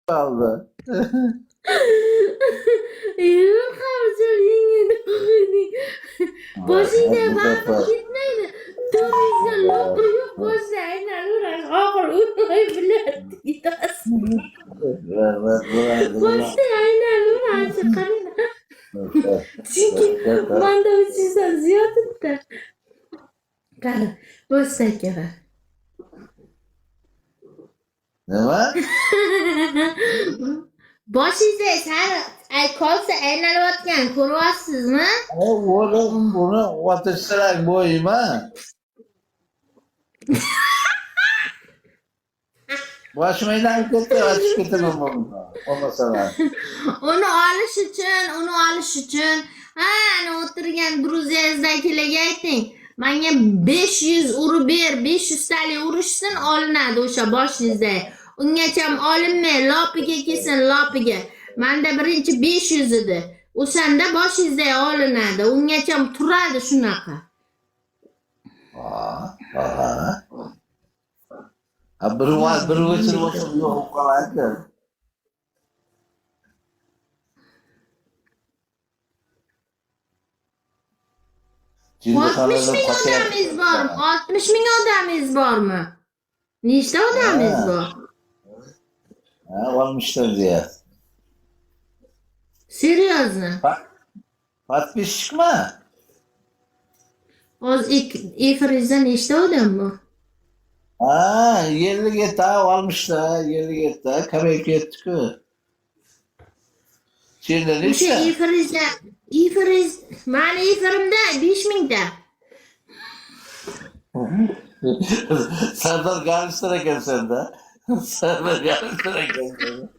kaldı. Yok hocam yengeni koyduk. Boshingda Bu baribir defa ketmaydi. To'ngizda loqi yo'q boshda aynan urash oxiri urmay biladi gitasi. Boshda aynan urashi qarang. Chunki manda 300 dan ziyodda. Qara, boshdaga qara. nima? Boshingizda sari kolsa aylanayotgan ko'ryapsizmi? Uni otishtirak bo'yma. Boshim aylanib ketdi, ochib ketaman buni. Olmasalar. Uni olish uchun ana o'tirgan Gruziyangizdagilarga ayting. Menga 500 urib ber, 500 talik urishsin olinadi o'sha boshingizda. Ungacha olinmay, lopiga kelsin, lopiga. Menda birinchi 500 edi. O'shanda boshingizda olinadi. Ungacha turadi shunaqa. Bir o'chirib olsa yo'q qoladi. Oltmish ming odamingiz bormi? 60 ming odamingiz bormi? Nechta odamingiz bor? Ha, olmishlar diye. Серьезно? Подписчикmi? Hozir efiringizda nechta odam bor? Ha, 50 ta olmishlar, 50 ta kamayib ketdi-ku. Senda O'sha nechta? mani efirimda 5 mingta. Sardar Galistar ekansan da. Sardar Galistar ekansan.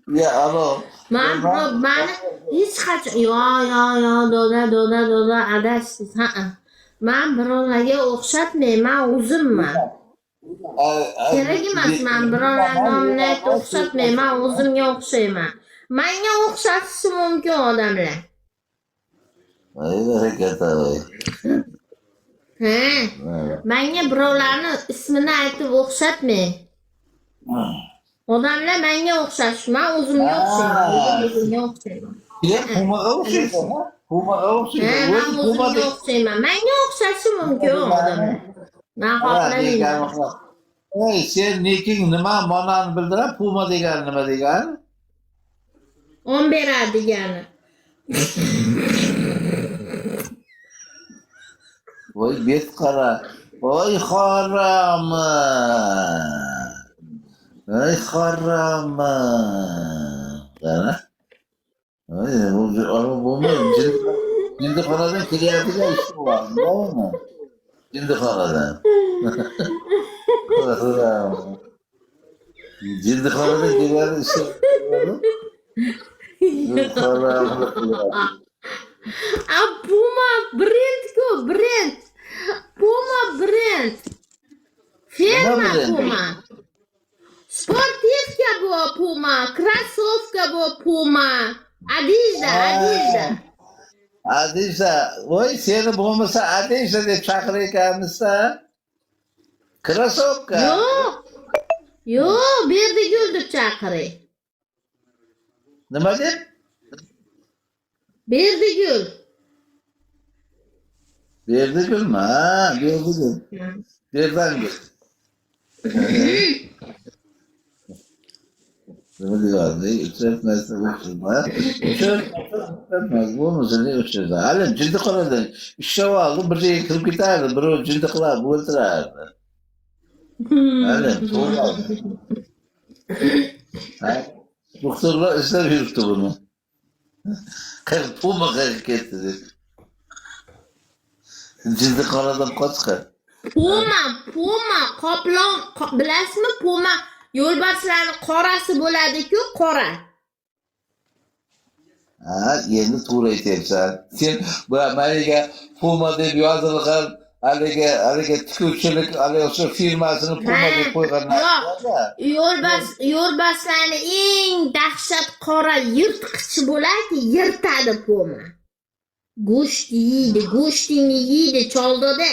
Ya alo. Mani hech qachon doda adashsiz. Men birovlarga o'xshatmayman, o'zimman. Kerak emas, men birovlarning nomini aytib o'xshatmayman, o'zimga o'xshayman. Menga o'xshatishi mumkin odamlar. Ay harakat ay. Menga birovlarni ismini aytib o'xshatmang. Odamlar menga o'xshash, men o'zimga o'xshayman, o'zimga o'xshayman. Ya Pumaga o'xshaysan, ha? Pumaga o'xshaysan. Men o'zimga o'xshayman. Menga o'xshashi mumkin odamlar. Men xohlamayman. Ey, sen neking nima ma'noni bildiradi? Puma degani nima degani? On beradi degani. Voy bet qara. Voy xorama. Voy xorama. Qara. Voy, bu jindiqonadan kelyaptigan ish bor, to'g'rimi? Jindiqonadan. Jindiqonadan kelgan ish. Puma brend-ku, brend. Puma brend. Firma Puma. Sportivka bu Puma, krossovka bu Puma. Adiza. Voy seni bo'lmasa Adiza deb chaqirar ekanmiz-da. Krossovka. Yo'q, Berdigul deb chaqiring. Nima deb? Berdigul. Berdigulmi? Ha, Berdigul. Berdangul. Nima deyapti? Uchratmasdan o'xshaydi. Uchratmas bo'lmasa ne o'xshaydi? Hali jindiqonadan ishlab oldi, bir joyga kirib ketardi, birov jindiqlab o'ltirardi. Hali to'g'ri. Ha? Doktorlar izlab yuribdi buni. Puma qayerga ketdi deb. Jindiqonadan qochgan. Puma, qoplon, bilasizmi? Puma yo'lbarslarning qorasi bo'ladi-ku, qora. Ha, endi to'g'ri aytyapsan. Sen bu maniga Puma deb yozilgan haligi tikuvchilik o'sha firmasini Puma deb qo'yganlar. Yo'lbarslarning eng dahshat qora yirtqichi bo'ladi, yirtadi Puma. Go'sht yeydi, go'shtingni yeydi choldoda.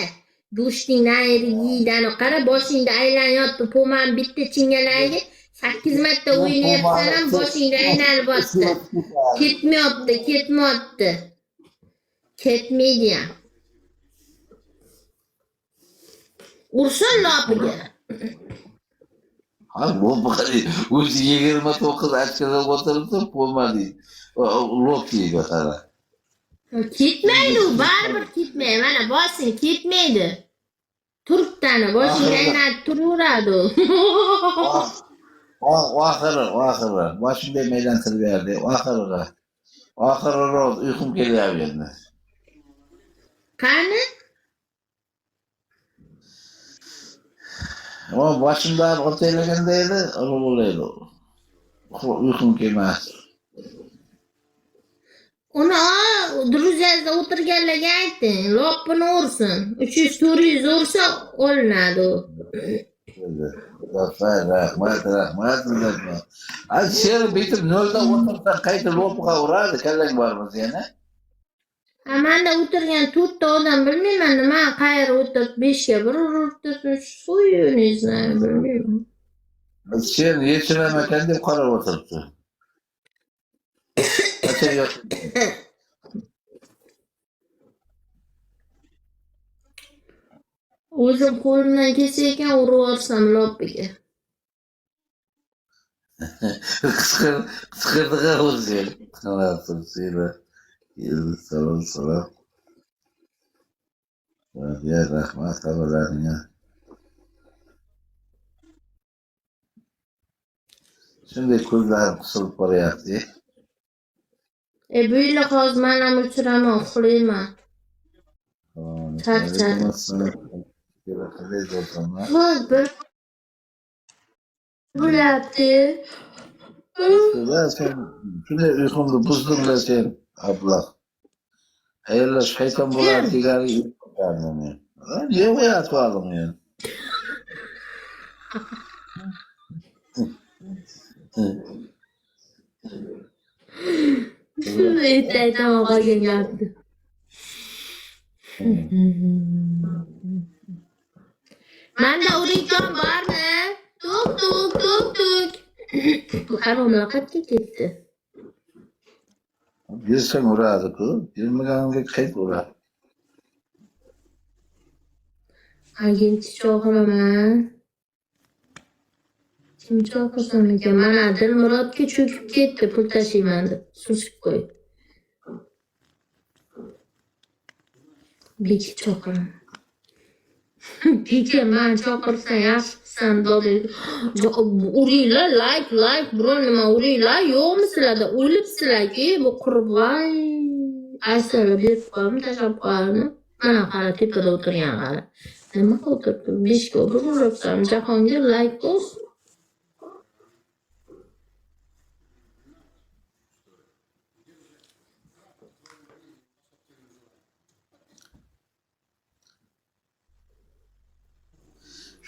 Go'shtingni ayri yeydani qara, boshingda aylanyapti Pumani bitta chingalagiga 8 marta o'ynayapsan ham boshingda aynalyapti. Ketmayapti. Ketmaydi ham. Ursin lopiga. Ha bu bari o'zi 29 achkalab o'tiribdi, bo'lmadi. Lokiga qara. Ketmaydi u, baribir ketmaydi. Mana bosing, ketmaydi. Turibdani, boshingga aynalib turaveradi u. Oxiri. Boshimda aylantirib berdi. Oxiriroq uyqum kelyapti. Qani? Ama boshimdan o'taylaganda edi, o'g'irlaydi. Uyqum kelmasdi. Uni druziyada o'tirganlarga ayting, lopini ursin. 300-400 ursa olinadi u. Rahmat. Sen bitib nolda o'tirsan, qayta lopiga uradi, kallang bormiz yana. Manda o'tirgan 4 ta odam bilmayman nima, qayerga o'tirib 5 ga bir urib turibdi, suyu ne знаю, bilmayman. Sen yechiramakan deb qarab o'tiribdi. O'zim qo'limdan kelsa ekan urib yuborsam lopiga. Qisqirdiga o'zi. Salom. Ya rahmat xabarlaringga. Shunday ko'zlarim qisilib boryapti. Bu yil hozir men ham uchiraman, uxlayman. Charchadim. Hozir bo'lyapti. Shunday uyqumni buzdinglar sen, abla. Ayollar shayton bo'ladi degani yo'qmi? Yo'q yotib men. Aytaman qolgan gapni. Manda uriyjon bormi? Tuk. Qaromlar qayerga ketdi? Bilsang uradi-ku, bilmaganiga qayt uradi. Agenti chaqiraman. Kim chaqirsam ekan? Mana Dilmurodga cho'kib ketdi, pul tashiyman deb susib qo'y. Bek chaqiraman. Beka men chaqirsan yaxshi qilsan dedi. Uringlar, like, biror nima uringlar, yo'qmi sizlarda? O'libsizlarki, bu qurbon. Aysalar berib qo'yim, tashlab qo'yarmi? Mana qara tepada o'tirgan qara. Nima o'tiribdi? 5 ga uribsan, Jahongir like bos.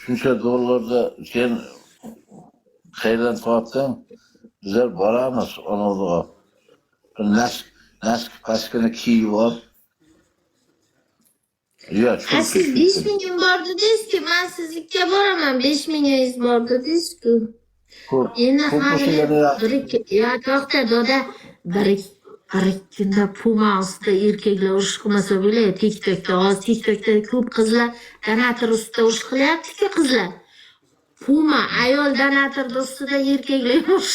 Shuncha dollarda sen qayerdan topding? Bizlar boramiz onaga. Nask paskini kiyib olib. Siz 5 ming bor dedingiz-ku, men sizga boraman. 5 mingingiz bor dedingiz-ku. Endi to'xta doda, bir kunda Puma ustida erkaklar urush qilmasa bo'ladi. TikTokda ko'p qizlar donator ustida urush qilyapti-ku qizlar. Puma ayol donator ustida erkaklar urush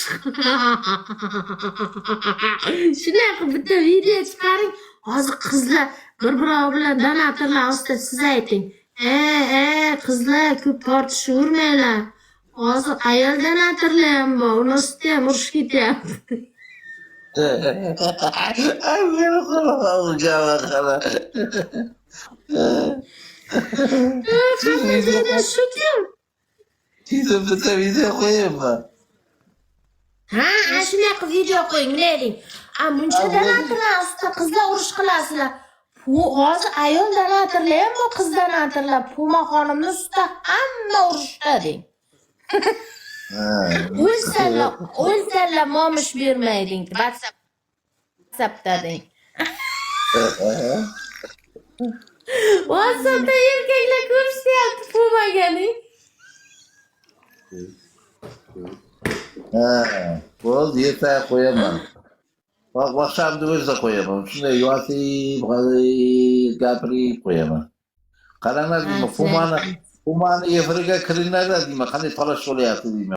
shunaqa bitta video chiqaring. Hozir qizlar bir-biri bilan donatorlar ustida siz ayting. Qizlar ko'p tortishavermanglar. Hozir ayol donatorlar ham bor, uning ustida ham urush ketyapti. Bitta video qo'yaymi? Shunaqa video qo'ying, neying? Muncha donatorlar ustida qizlar urush qilasizlar. Hozir ayol donatorlar ham bor, qiz donatorlar. Puma xonimning ustida hamma urushda deng. O'lsanlar momish bermayding. WhatsAppda deng. WhatsAppda erkaklar ko'rishyapti Pumaga deng. Ha, bo'ldi, ertaga qo'yaman. WhatsAppni o'zida qo'yaman. Shunday yotib, gapirib qo'yaman. Qaranglar deyman, Pumani efiriga kiringlar deyman, qanday talash bo'lyapti deyman.